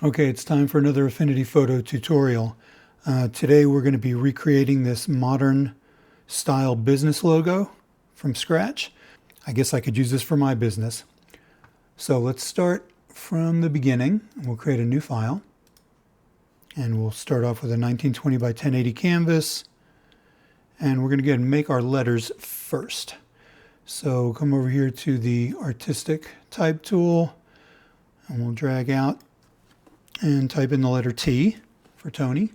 Okay, it's time for another Affinity Photo tutorial. Today we're going to be recreating this modern style business logo from scratch. I guess I could use this for my business. So let's start from the beginning. We'll create a new file. And we'll start off with a 1920 by 1080 canvas. And we're going to go ahead and make our letters first. So come over here to the artistic type tool. And we'll drag out and type in the letter T for Tony.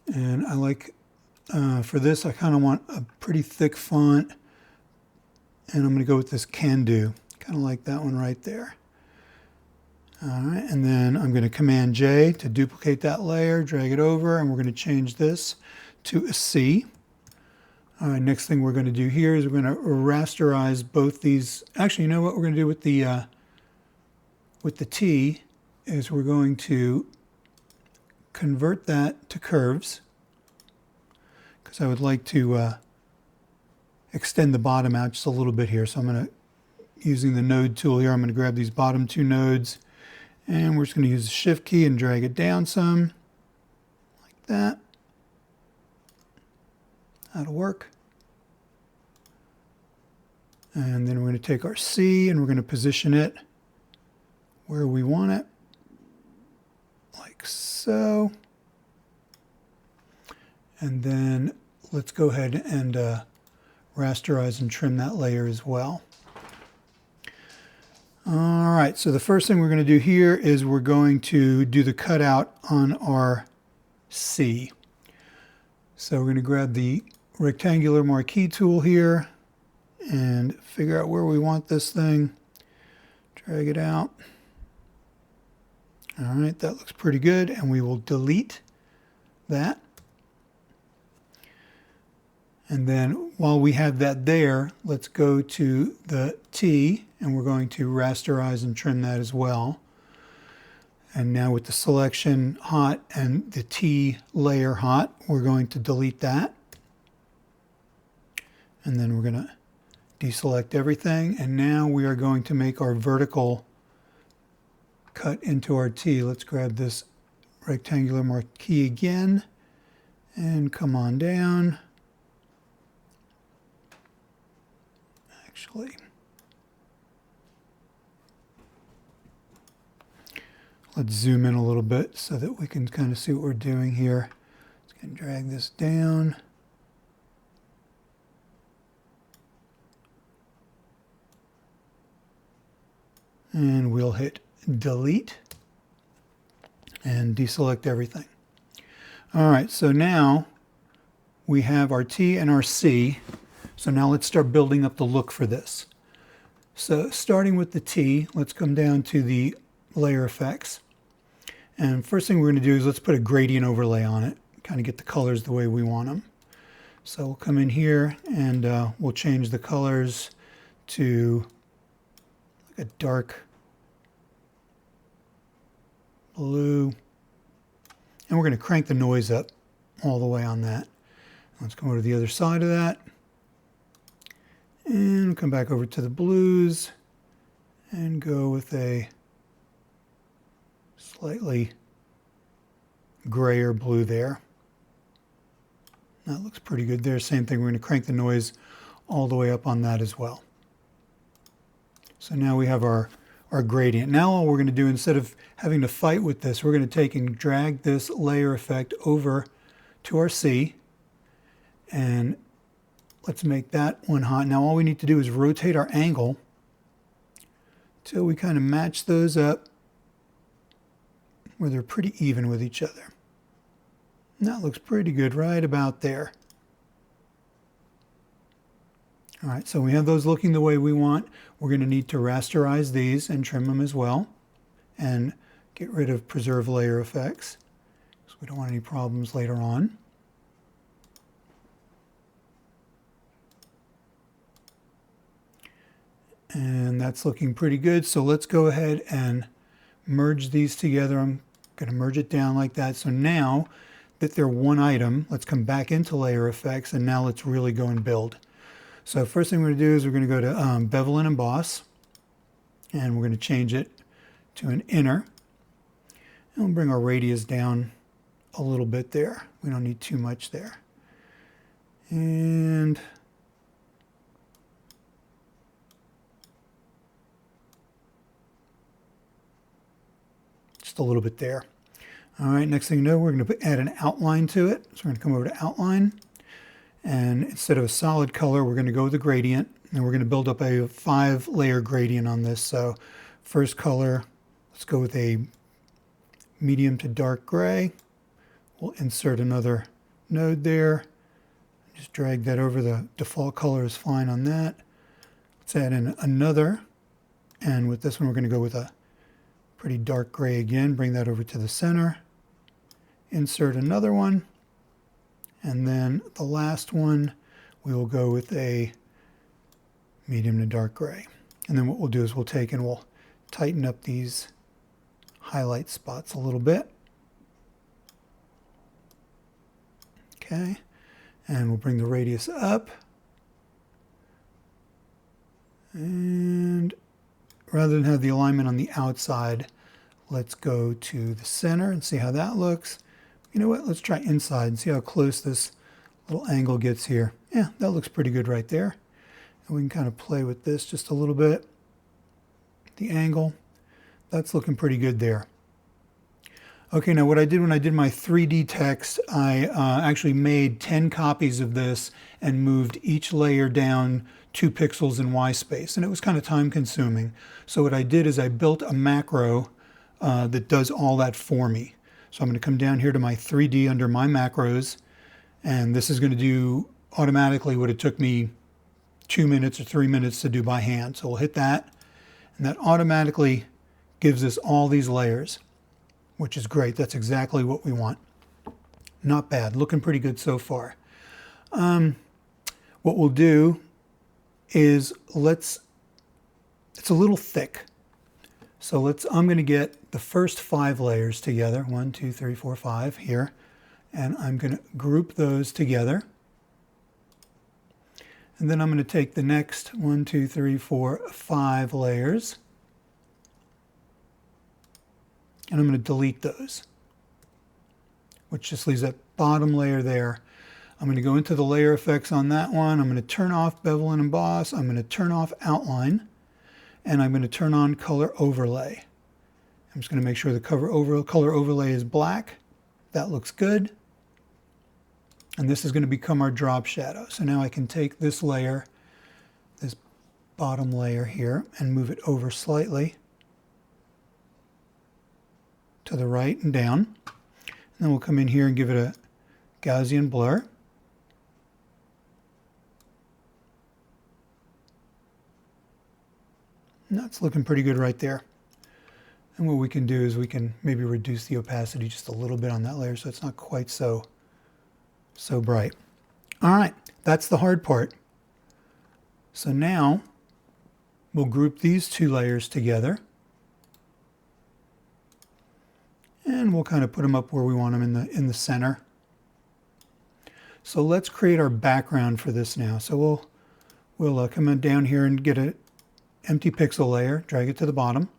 And I like, for this, I kind of want a pretty thick font. And I'm going to go with this Can Do. Kind of like that one right there. All right, and then I'm going to Command J to duplicate that layer, drag it over, and we're going to change this to a C. All right, next thing we're going to do here is we're going to rasterize both these. Actually, you know what we're going to do with the T is we're going to convert that to curves because I would like to extend the bottom out just a little bit here. So I'm going to, using the node tool here, I'm going to grab these bottom two nodes and we're just going to use the shift key and drag it down some like that. That'll work. And then we're going to take our C and we're going to position it where we want it, like so. And then let's go ahead and rasterize and trim that layer as well. All right, so the first thing we're going to do here is we're going to do the cutout on our C. So we're going to grab the rectangular marquee tool here and figure out where we want this thing. Drag it out. All right, that looks pretty good, and we will delete that. And then while we have that there, let's go to the T, and we're going to rasterize and trim that as well. And now with the selection hot and the T layer hot, we're going to delete that. And then we're going to deselect everything. And now we are going to make our vertical cut into our T. Let's grab this rectangular marquee again and come on down. Actually, let's zoom in a little bit so that we can kind of see what we're doing here. Let's go and drag this down. And we'll hit delete and deselect everything. All right, so now we have our T and our C. So now let's start building up the look for this. So starting with the T, let's come down to the layer effects. And first thing we're going to do is let's put a gradient overlay on it, kind of get the colors the way we want them. So we'll come in here and we'll change the colors to like a dark blue. And we're going to crank the noise up all the way on that. Let's go to the other side of that. And come back over to the blues and go with a slightly grayer blue there. That looks pretty good there. Same thing, we're going to crank the noise all the way up on that as well. So now we have our gradient. Now all we're going to do, instead of having to fight with this, we're going to take and drag this layer effect over to our C. And let's make that one hot. Now all we need to do is rotate our angle till we kind of match those up where they're pretty even with each other. And that looks pretty good right about there. All right, so we have those looking the way we want. We're going to need to rasterize these and trim them as well and get rid of preserve layer effects because we don't want any problems later on. And that's looking pretty good. So let's go ahead and merge these together. I'm going to merge it down like that. So now that they're one item, let's come back into layer effects and now let's really go and build. So first thing we're going to do is we're going to go to Bevel and Emboss and we're going to change it to an inner. And we'll bring our radius down a little bit there. We don't need too much there. And just a little bit there. All right, next thing you know, we're going to add an outline to it. So we're going to come over to outline. And instead of a solid color, we're going to go with a gradient. And we're going to build up a 5-layer gradient on this. So first color, let's go with a medium to dark gray. We'll insert another node there. Just drag that over. The default color is fine on that. Let's add in another. And with this one, we're going to go with a pretty dark gray again. Bring that over to the center. Insert another one. And then the last one, we will go with a medium to dark gray. And then what we'll do is we'll take and we'll tighten up these highlight spots a little bit. Okay. And we'll bring the radius up. And rather than have the alignment on the outside, let's go to the center and see how that looks. You know what? Let's try inside and see how close this little angle gets here. Yeah, that looks pretty good right there. And we can kind of play with this just a little bit. The angle, that's looking pretty good there. Okay, now what I did when I did my 3D text, I actually made 10 copies of this and moved each layer down 2 pixels in Y space, and it was kind of time consuming. So what I did is I built a macro that does all that for me. So I'm going to come down here to my 3D under my macros, and this is going to do automatically what it took me 2 minutes or 3 minutes to do by hand. So we'll hit that, and that automatically gives us all these layers, which is great. That's exactly what we want. Not bad. Looking pretty good so far. What we'll do is it's a little thick. So I'm going to get the first 5 layers together. 1, 2, 3, 4, 5 here. And I'm going to group those together. And then I'm going to take the next 1, 2, 3, 4, 5 layers. And I'm going to delete those, which just leaves that bottom layer there. I'm going to go into the layer effects on that one. I'm going to turn off bevel and emboss. I'm going to turn off outline, and I'm going to turn on color overlay. I'm just going to make sure the color overlay is black. That looks good. And this is going to become our drop shadow. So now I can take this layer, this bottom layer here, and move it over slightly to the right and down. And then we'll come in here and give it a Gaussian blur. And that's looking pretty good right there. And what we can do is we can maybe reduce the opacity just a little bit on that layer so it's not quite so bright. All right, that's the hard part. So now we'll group these 2 layers together. And we'll kind of put them up where we want them in the center. So let's create our background for this now. So we'll come in down here and get an empty pixel layer, drag it to the bottom.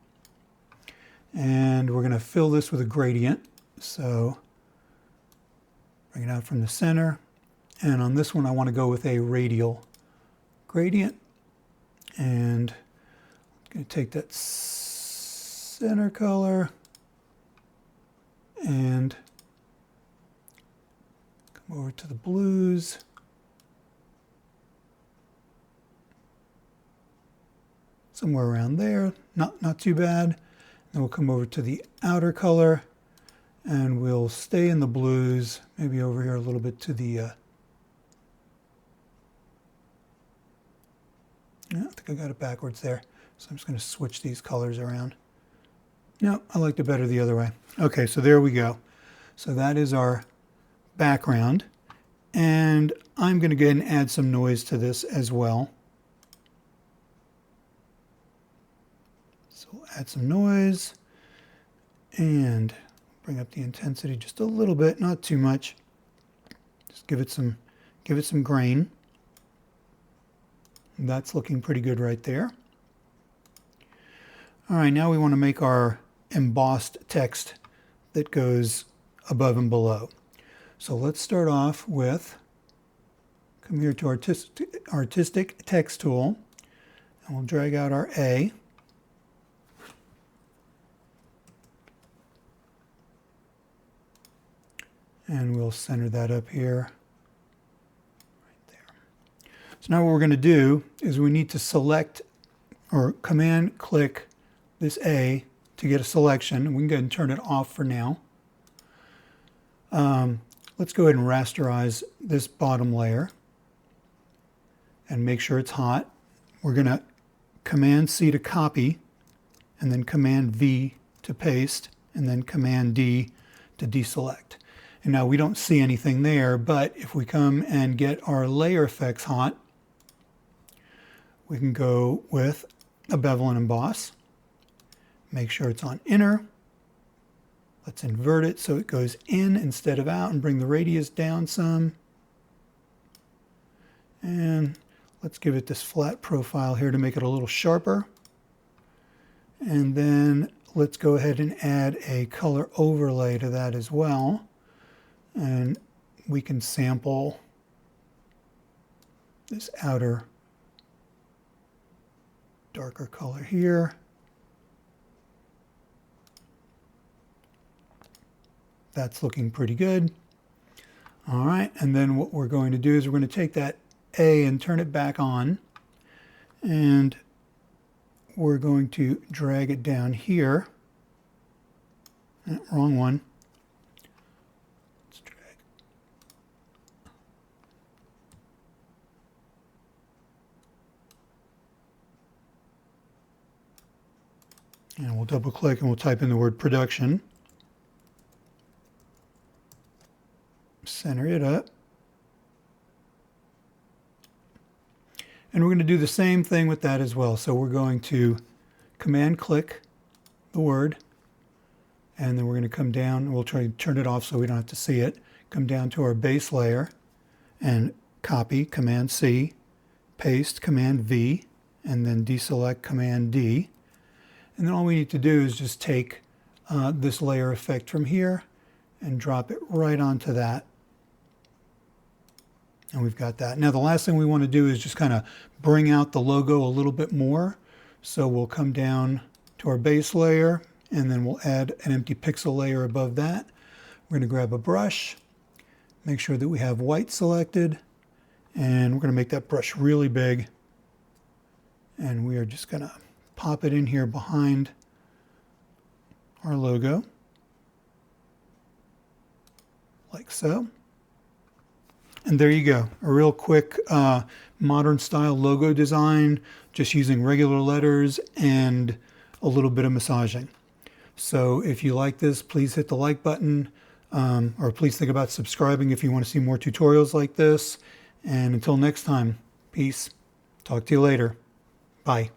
And we're going to fill this with a gradient. So bring it out from the center. And on this one, I want to go with a radial gradient. And I'm going to take that center color and come over to the blues. Somewhere around there, not too bad. Then we'll come over to the outer color and we'll stay in the blues, maybe over here a little bit to the, I think I got it backwards there. So I'm just going to switch these colors around. No, I liked it better the other way. Okay, so there we go. So that is our background. And I'm going to go ahead and add some noise to this as well. So we'll add some noise and bring up the intensity just a little bit, not too much. Just give it some grain. That's looking pretty good right there. All right, now we want to make our embossed text that goes above and below. So let's start off with, come here to artistic text tool, and we'll drag out our A. And we'll center that up here, right there. So now what we're going to do is we need to select or command click this A to get a selection. We can go ahead and turn it off for now. Let's go ahead and rasterize this bottom layer and make sure it's hot. We're going to Command C to copy, and then Command V to paste, and then Command D to deselect. And now we don't see anything there, but if we come and get our layer effects hot, we can go with a bevel and emboss. Make sure it's on inner. Let's invert it so it goes in instead of out and bring the radius down some. And let's give it this flat profile here to make it a little sharper. And then let's go ahead and add a color overlay to that as well. And we can sample this outer darker color here. That's looking pretty good. All right, and then what we're going to do is we're going to take that A and turn it back on, and we're going to drag it down here. Wrong one. Let's drag. And we'll double click and we'll type in the word production. Center it up. And we're going to do the same thing with that as well. So we're going to command click the word, and then we're going to come down, and we'll try to turn it off so we don't have to see it. Come down to our base layer and copy, Command C, paste, Command V, and then deselect, Command D. And then all we need to do is just take this layer effect from here and drop it right onto that. And we've got that. Now the last thing we want to do is just kind of bring out the logo a little bit more. So we'll come down to our base layer, and then we'll add an empty pixel layer above that. We're going to grab a brush, make sure that we have white selected, and we're going to make that brush really big. And we are just going to pop it in here behind our logo, like so. And there you go, a real quick modern style logo design, just using regular letters and a little bit of massaging. So if you like this, please hit the like button, or please think about subscribing if you want to see more tutorials like this. And until next time, peace. Talk to you later. Bye.